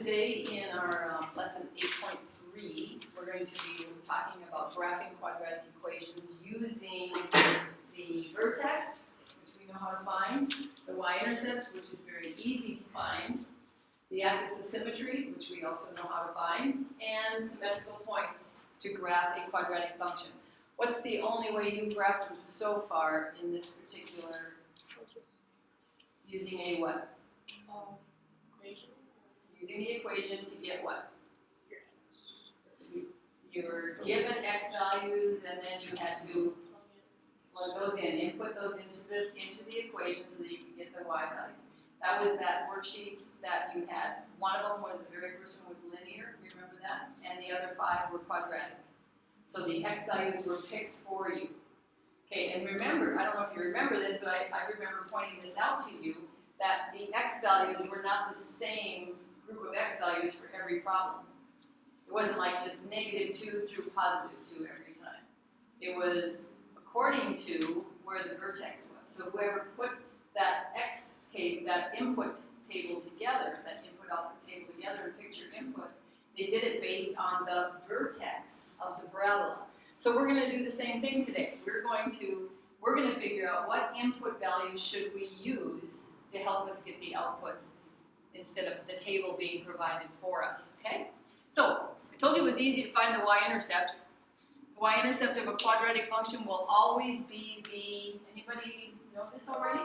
today in our lesson 8.3, we're going to be talking about graphing quadratic equations using the vertex, which we know how to find, the y-intercept, which is very easy to find, the axis of symmetry, which we also know how to find, and symmetrical points to graph a quadratic function. What's the only way you've graphed them so far in this particular, using a what? Equation. Using the equation to get what? You were given x values and then you had to plug those in, input those into the equation so that you could get the y values. That was that worksheet that you had. One of them was, the very first one was linear, you remember that? And the other 5 were quadratic. So the x values were picked for you. Okay, and remember, I don't know if you remember this, but I remember pointing this out to you, that the x values were not the same group of x values for every problem. It wasn't like just -2 through +2 every time. It was according to where the vertex was. So whoever put that that input table together, that input-output table together and picked your inputs, they did it based on the vertex of the parabola. So we're going to do the same thing today. We're going to figure out what input values should we use to help us get the outputs instead of the table being provided for us, okay? So, I told you it was easy to find the y-intercept. The y-intercept of a quadratic function will always be the, anybody know this already?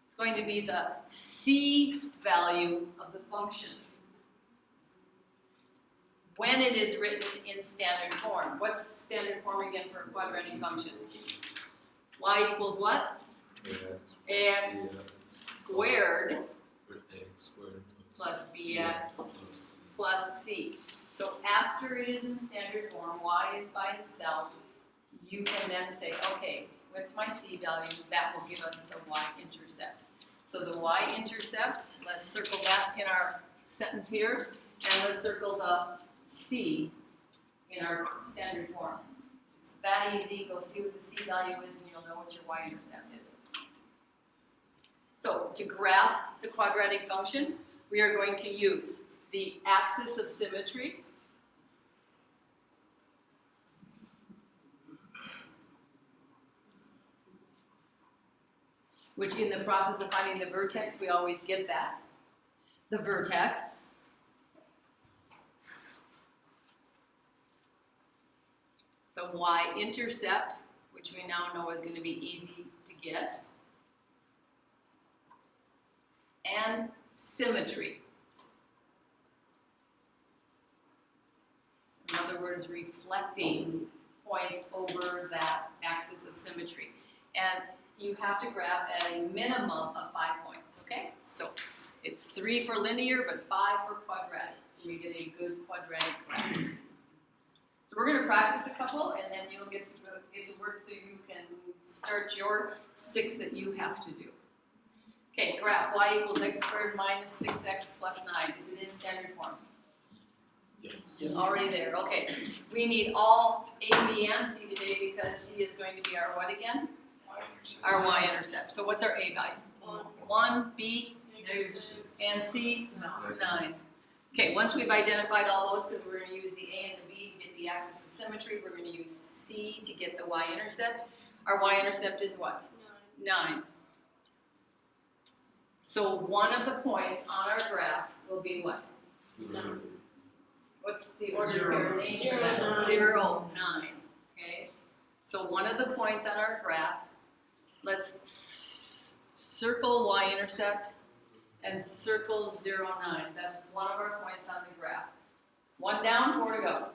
It's going to be the c value of the function when it is written in standard form. What's standard form again for a quadratic function? Y equals what? Ax squared plus bx plus c. So after it is in standard form, y is by itself, you can then say, okay, what's my c value? That will give us the y-intercept. So the y-intercept, let's circle that in our sentence here, and let's circle the c in our standard form. It's that easy. Go see what the c value is, and you'll know what your y-intercept is. So to graph the quadratic function, we are going to use the axis of symmetry, which in the process of finding the vertex, we always get that. The vertex. The y-intercept, which we now know is going to be easy to get. And symmetry. In other words, reflecting points over that axis of symmetry. And you have to graph at a minimum of 5 points, okay? So it's 3 for linear, but 5 for quadratic. So you get a good quadratic graph. So we're going to practice a couple, and then you'll get to work so you can start your 6 that you have to do. Okay, graph y equals x squared minus 6x plus 9. Is it in standard form? Yes. Already there, okay. We need all A, B, and C today because C is going to be our what again? Our y-intercept. So what's our A value? 1, B, and C? 9. Okay, once we've identified all those, because we're going to use the A and the B to get the axis of symmetry, we're going to use C to get the y-intercept. Our y-intercept is what? 9. So one of the points on our graph will be what? 9. What's the order of pair? 0, 9. Okay. So one of the points on our graph, let's circle y-intercept and circle 0, 9. That's one of our points on the graph. 1 down, 4 to go.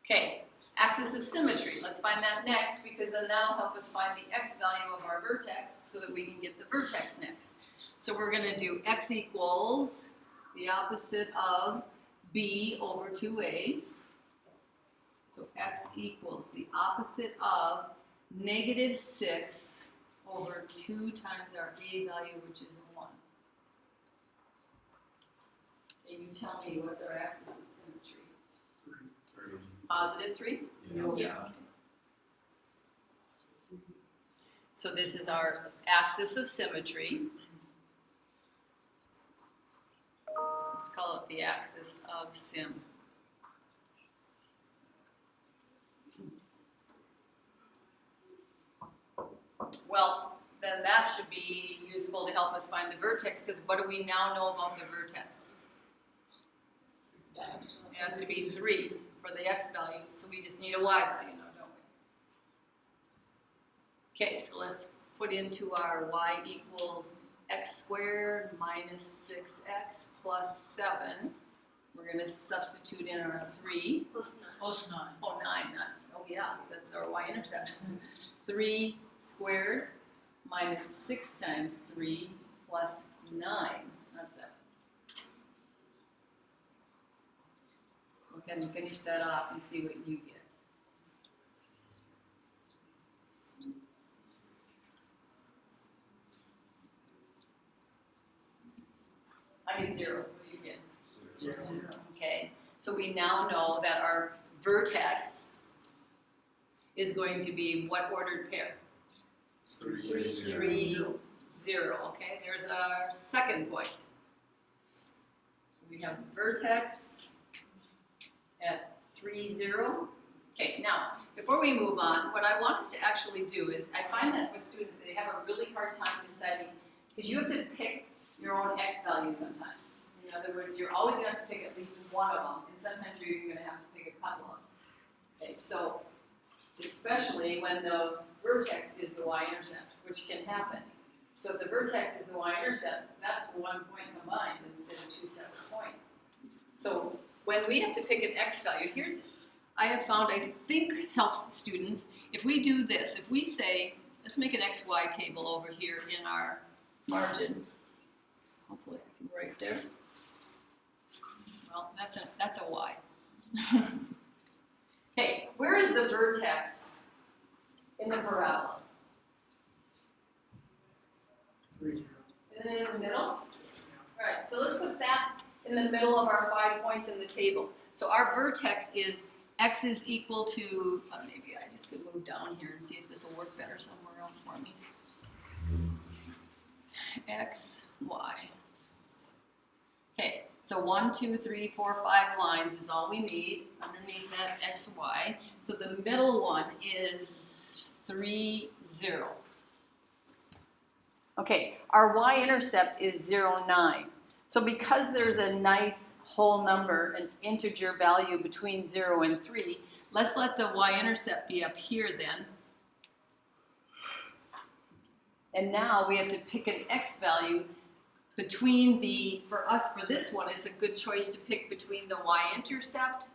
Okay. Axis of symmetry. Let's find that next because then that'll help us find the x value of our vertex so that we can get the vertex next. So we're going to do x equals the opposite of b over 2a. So x equals the opposite of -6 over 2 times our a value, which is 1. And you tell me what's our axis of symmetry? 3. Positive 3? Yeah. So this is our axis of symmetry. let's call it the axis of sim. Well, then that should be useful to help us find the vertex, because what do we now know about the vertex? It has to be 3 for the x value, so we just need a y value now, don't we? Okay, so let's put into our y equals x squared minus 6x plus 7. We're going to substitute in our 3. Plus 9. Plus 9. Oh, 9, oh yeah, that's our y-intercept. 3 squared minus 6 times 3 plus 9, that's 7. Go ahead and finish that off and see what you get. I get 0. What do you get? 0. Okay, so we now know that our vertex is going to be what ordered pair? 3, 0. 3, 0. Okay, there's our second point. So we have vertex at 3, 0. Okay, now, before we move on, what I want us to actually do is, I find that with students, they have a really hard time deciding, because you have to pick your own x value sometimes. In other words, you're always going to have to pick at least one of them, and sometimes you're even going to have to pick a couple of them. Okay, so especially when the vertex is the y-intercept, which can happen. So if the vertex is the y-intercept, that's 1 point combined instead of 2 separate points. So when we have to pick an x value, here's, I have found, I think helps students, if we do this, if we say, let's make an xy table over here in our margin. Hopefully I can write there. Well, that's a y. Okay, where is the vertex in the parabola? 3, 0. Isn't it in the middle? All right, so let's put that in the middle of our 5 points in the table. So our vertex is x is equal to, maybe I just could move down here and see if this will work better somewhere else for me. X, y. Okay, so 1, 2, 3, 4, 5 lines is all we need underneath that x, y. So the middle one is 3, 0. Okay, our y-intercept is 0, 9. So because there's a nice whole number, an integer value between 0 and 3, let's let the y-intercept be up here then. And now we have to pick an x value between the, for us, for this one, it's a good choice to pick between the y-intercept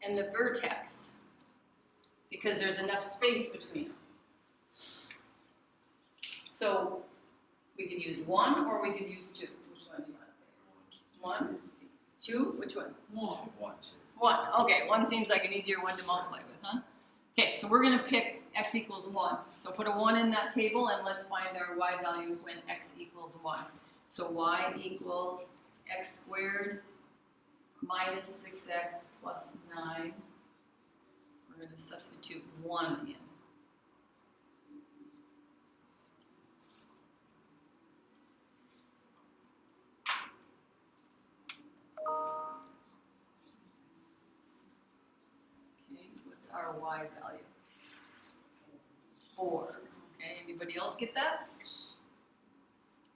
and the vertex, because there's enough space between them. So we could use 1 or we could use 2. Which one do you want to pick? 1, 2, which one? 1. 1, okay, 1 seems like an easier one to multiply with, huh? Okay, so we're going to pick x equals 1. So put a 1 in that table and let's find our y value when x equals 1. So y equals x squared minus 6x plus 9. We're going to substitute 1 in. Okay, what's our y value? 4. Okay, anybody else get that?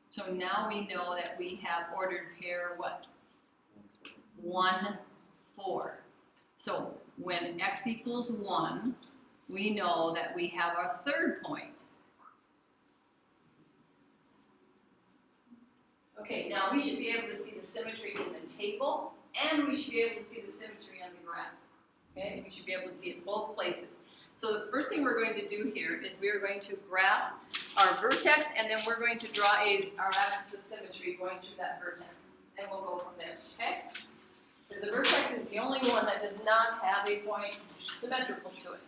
So now we know that we have ordered pair what? 1, 4. So when x equals 1, we know that we have our third point. Okay, now we should be able to see the symmetry in the table, and we should be able to see the symmetry on the graph. Okay, we should be able to see it both places. So the first thing we're going to do here is we are going to graph our vertex, and then we're going to draw our axis of symmetry going through that vertex. And we'll go from there, okay? Because the vertex is the only one that does not have a point symmetrical to it.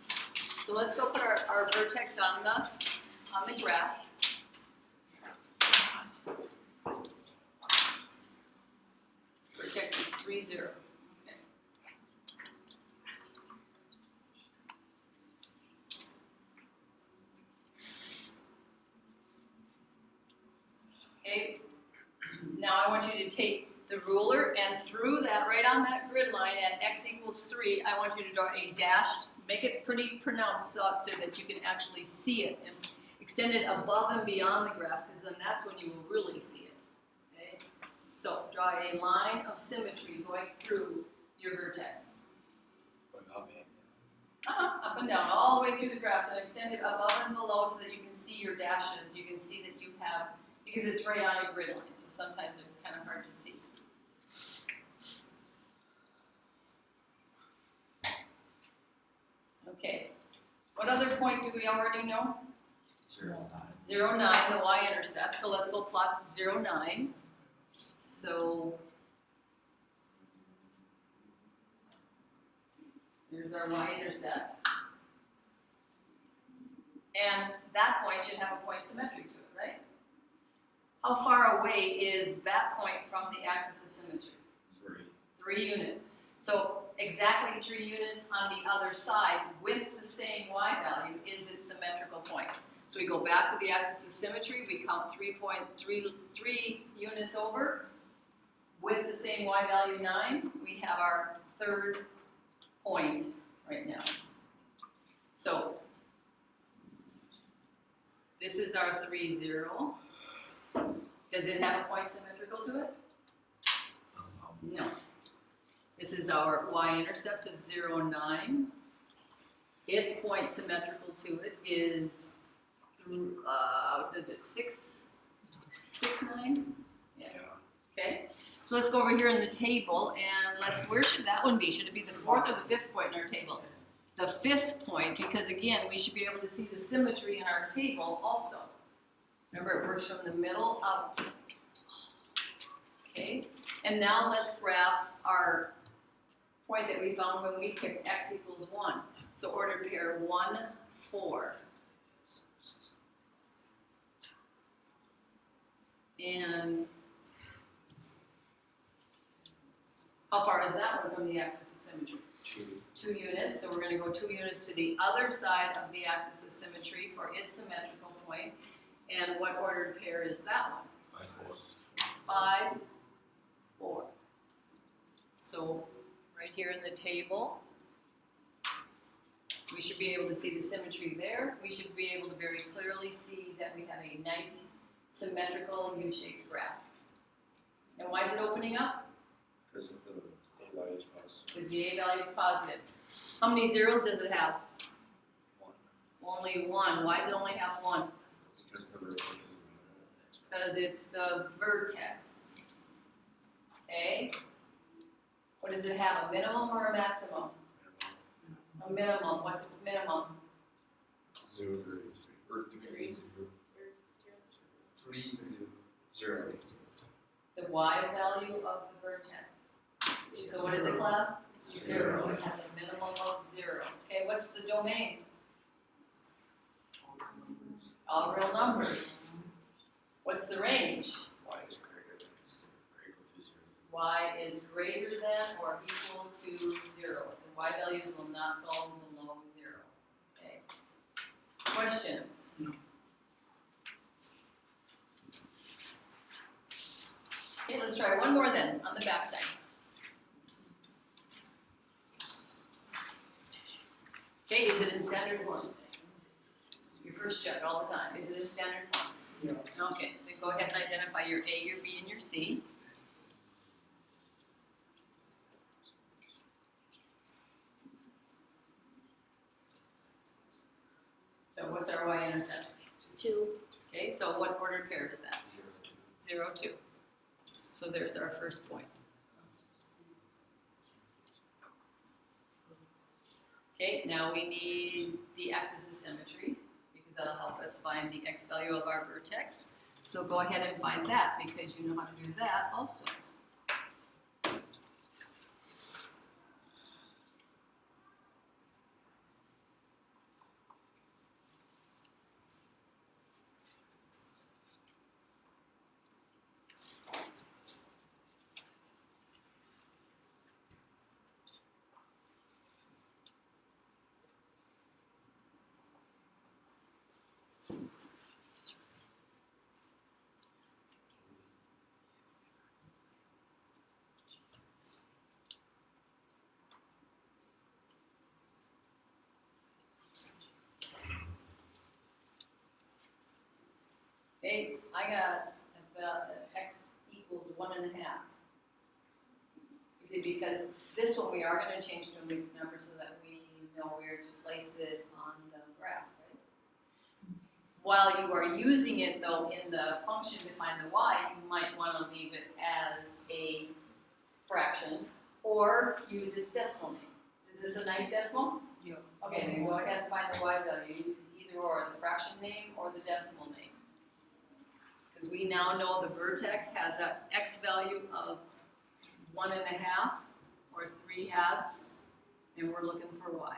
So let's go put our vertex on the graph. Vertex is 3, 0. Okay, now I want you to take the ruler and through that, right on that grid line at x equals 3, I want you to draw a dashed, make it pretty pronounced so that you can actually see it and extend it above and beyond the graph, because then that's when you will really see it. Okay? So draw a line of symmetry going through your vertex. Going up and Up and down, all the way through the graph, and extend it above and below so that you can see your dashes. You can see that you have, because it's right on a grid line, so sometimes it's kind of hard to see. Okay, what other point do we already know? 0, 9. 0, 9, the y-intercept. So let's go plot 0, 9. So here's our y-intercept. And that point should have a point symmetric to it, right? How far away is that point from the axis of symmetry? 3. 3 units. So exactly 3 units on the other side with the same y value is its symmetrical point. So we go back to the axis of symmetry, we count 3 units over. With the same y value 9, we have our third point right now. So this is our 3, 0. Does it have a point symmetrical to it? No. This is our y-intercept of 0, 9. Its point symmetrical to it is 6, 9? Yeah. Okay. So let's go over here in the table and where should that one be? Should it be the 4th or the 5th point in our table? The 5th point, because again, we should be able to see the symmetry in our table also. Remember, it works from the middle out. Okay. And now let's graph our point that we found when we picked x equals 1. So ordered pair 1, 4. And how far is that one from the axis of symmetry? 2 units. So we're going to go 2 units to the other side of the axis of symmetry for its symmetrical point. And what ordered pair is that one? 5, 4. So right here in the table, we should be able to see the symmetry there. We should be able to very clearly see that we have a nice symmetrical U-shaped graph. And why is it opening up? Because the A value is positive. Because the A value is positive. How many zeros does it have? 1. Only 1. Why does it only have 1? Because the vertex is Because it's the vertex. Okay? What does it have, a minimum or a maximum? A minimum. What's its minimum? 0, 3. Or 3, 0. 3, 0. The y value of the vertex. So what is it, class? 0. It has a minimum of 0. Okay, what's the domain? All real numbers. What's the range? Y is greater than or equal to 0. Y is greater than or equal to 0. The y values will not fall below 0. Okay. Questions? Okay, let's try one more then on the back side. Okay, is it in standard form? Your first check all the time. Is it in standard form? Yes. Okay, then go ahead and identify your A, your B, and your C. So what's our y-intercept? 2. Okay, so what ordered pair is that? 0, 2. 0, 2. So there's our first point. Okay, now we need the axis of symmetry because that'll help us find the x value of our vertex. So go ahead and find that because you know how to do that also. Okay, I got about x equals 1.5. Okay, because this one we are going to change to a mixed number so that we know where to place it on the graph, right? While you are using it though in the function to find the y, you might want to leave it as a fraction or use its decimal name. Is this a nice decimal? Yeah. Okay, then go ahead and find the y value. Use either or, the fraction name or the decimal name. Because we now know the vertex has a x value of 1.5 or 3/2, and we're looking for y.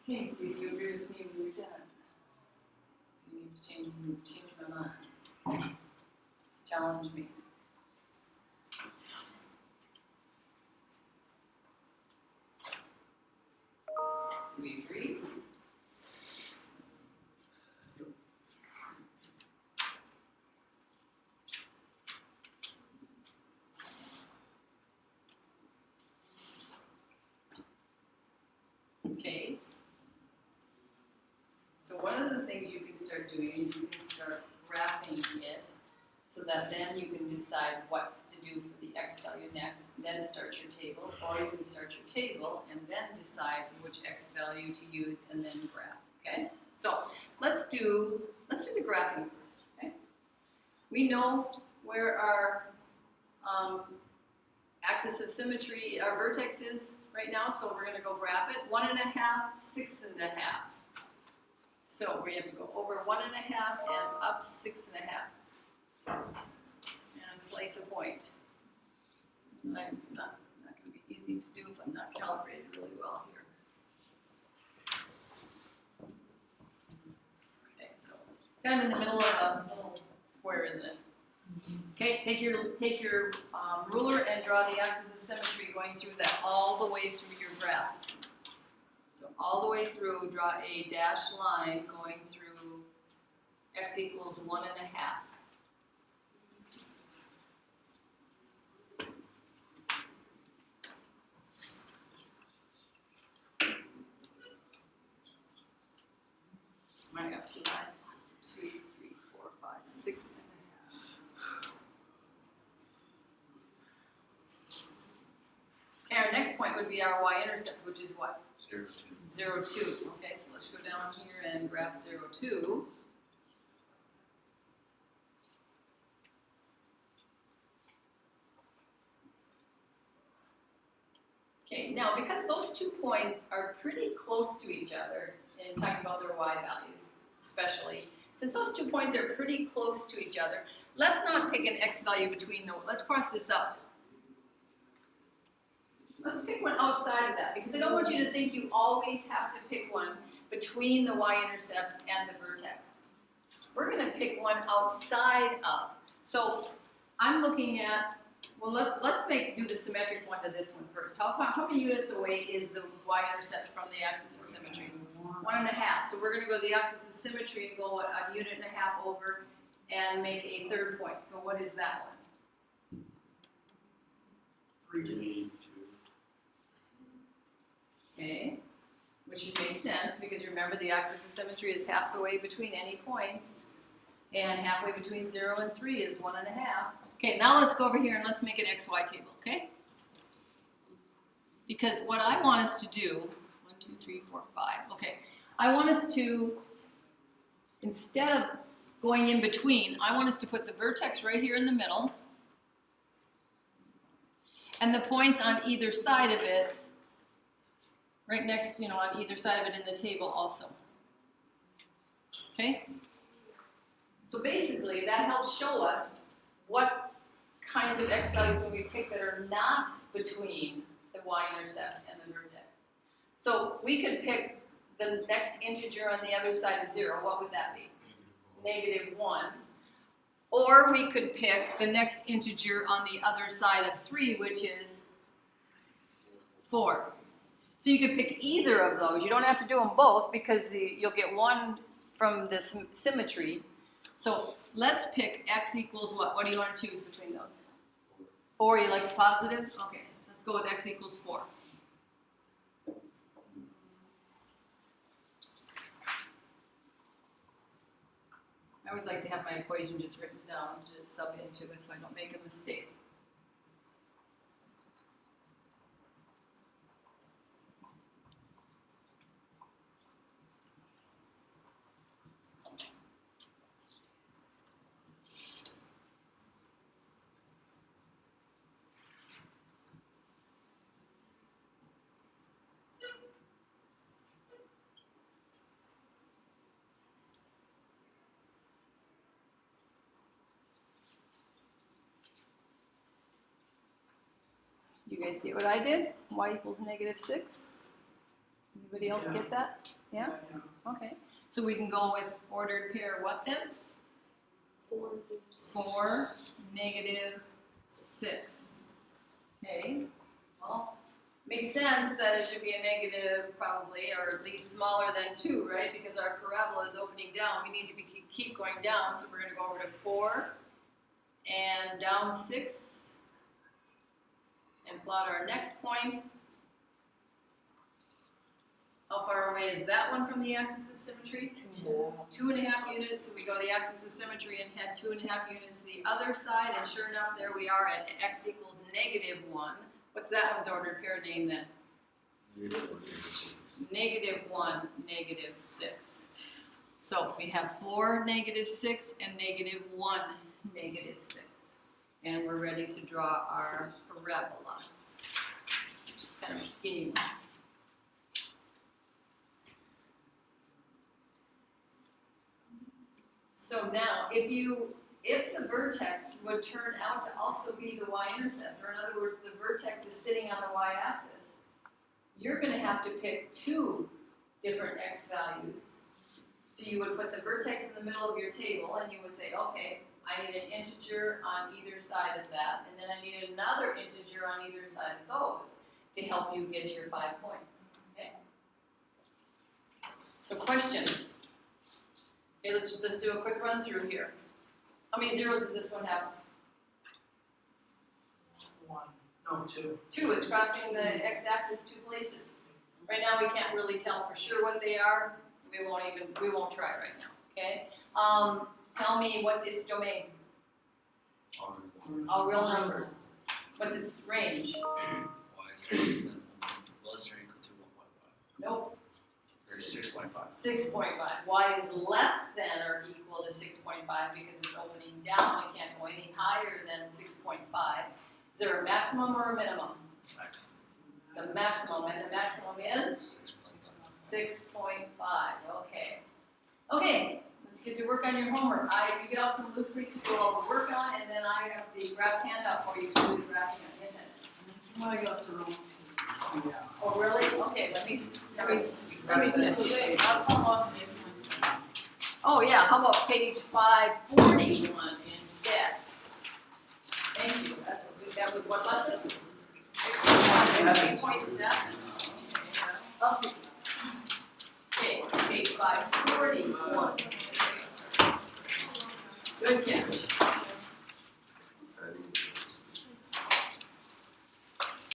Okay, see if you agree with me when you're done. You need to change my mind. Challenge me. Do we agree? Okay. So one of the things you can start doing is you can start graphing it so that then you can decide what to do for the x value next, then start your table, or you can start your table and then decide which x value to use and then graph, okay? So let's do the graphing first, okay? We know where our axis of symmetry, our vertex is right now, so we're going to go graph it. 1.5, 6.5. So we have to go over 1.5 and up 6.5. And place a point. I'm not going to be easy to do if I'm not calibrated really well here. Okay, so kind of in the middle of a little square, isn't it? Okay, take your ruler and draw the axis of symmetry going through that all the way through your graph. So all the way through, draw a dashed line going through x equals 1.5. Might have to line 2, 3, 4, 5, 6.5. Okay, our next point would be our y-intercept, which is what? 0, 0, 2. Okay, so let's go down here and graph 0, 2. Okay, now because those 2 points are pretty close to each other in talking about their y values, especially, since those 2 points are pretty close to each other, let's not pick an x value between them. Let's cross this out. Let's pick one outside of that, because I don't want you to think you always have to pick one between the y-intercept and the vertex. We're going to pick one outside of. So I'm looking at, well, let's do the symmetric one to this one first. How many units away is the y-intercept from the axis of symmetry? 1.5. So we're going to go to the axis of symmetry and go 1.5 units over and make a third point. So what is that one? 3, 2. Okay, which should make sense because you remember the axis of symmetry is half the way between any points, and halfway between 0 and 3 is 1.5. Okay, now let's go over here and let's make an XY table, okay? Because what I want us to do, 1, 2, 3, 4, 5, okay, I want us to, instead of going in between, I want us to put the vertex right here in the middle, And the points on either side of it, right next, on either side of it in the table also. Okay? So basically, that helps show us what kinds of x values when we pick that are not between the y-intercept and the vertex. So we could pick the next integer on the other side of 0. What would that be? -1. Or we could pick the next integer on the other side of 3, which is 4. So you could pick either of those. You don't have to do them both because you'll get one from this symmetry. So let's pick x equals what? What do you want to choose between those? 4, you like the positive? Okay, let's go with x equals 4. I always like to have my equation just written down, just sub into it so I don't make a mistake. You guys get what I did? Y equals -6. Anybody else get that? Yeah? Okay. So we can go with ordered pair what then? 4, -6. Okay. Well, makes sense that it should be a negative probably, or at least smaller than 2, right? Because our parabola is opening down. We need to keep going down, so we're going to go over to 4 and down 6. And plot our next point. How far away is that one from the axis of symmetry? 2.5 units. So we go to the axis of symmetry and head 2.5 units to the other side, and sure enough, there we are at x equals -1. What's that one's ordered pair name then? -1, -6. So we have 4, -6, and -1, -6. And we're ready to draw our parabola, which is kind of a skinny one. So now, if the vertex would turn out to also be the y-intercept, or in other words, the vertex is sitting on the y-axis, you're going to have to pick 2 different x values. So you would put the vertex in the middle of your table, and you would say, okay, I need an integer on either side of that, and then I need another integer on either side of those to help you get your 5 points. Okay? So questions? Okay, let's do a quick run through here. How many zeros does this one have? 1, no, 2. 2. It's crossing the x-axis 2 places. Right now we can't really tell for sure what they are. We won't try right now. Okay. Tell me what's its domain? All real numbers. What's its range? Y is less or equal to 1.5. Nope. Or 6.5. 6.5. Y is less than or equal to 6.5 because it's opening down. It can't go any higher than 6.5. Is there a maximum or a minimum? Max. It's a maximum, and the maximum is 6.5. 6.5. Okay. Okay. Let's get to work on your homework. You get out some loose leaf to do all the work on, and then I have the grass handout for you to do the grass hand. Yes, Ed? I got the wrong. Oh, really? Okay, let me check. That's almost it myself. Oh, yeah, how about page 541 instead? Thank you. That was what lesson? 8.7. Okay, page 541. Good catch.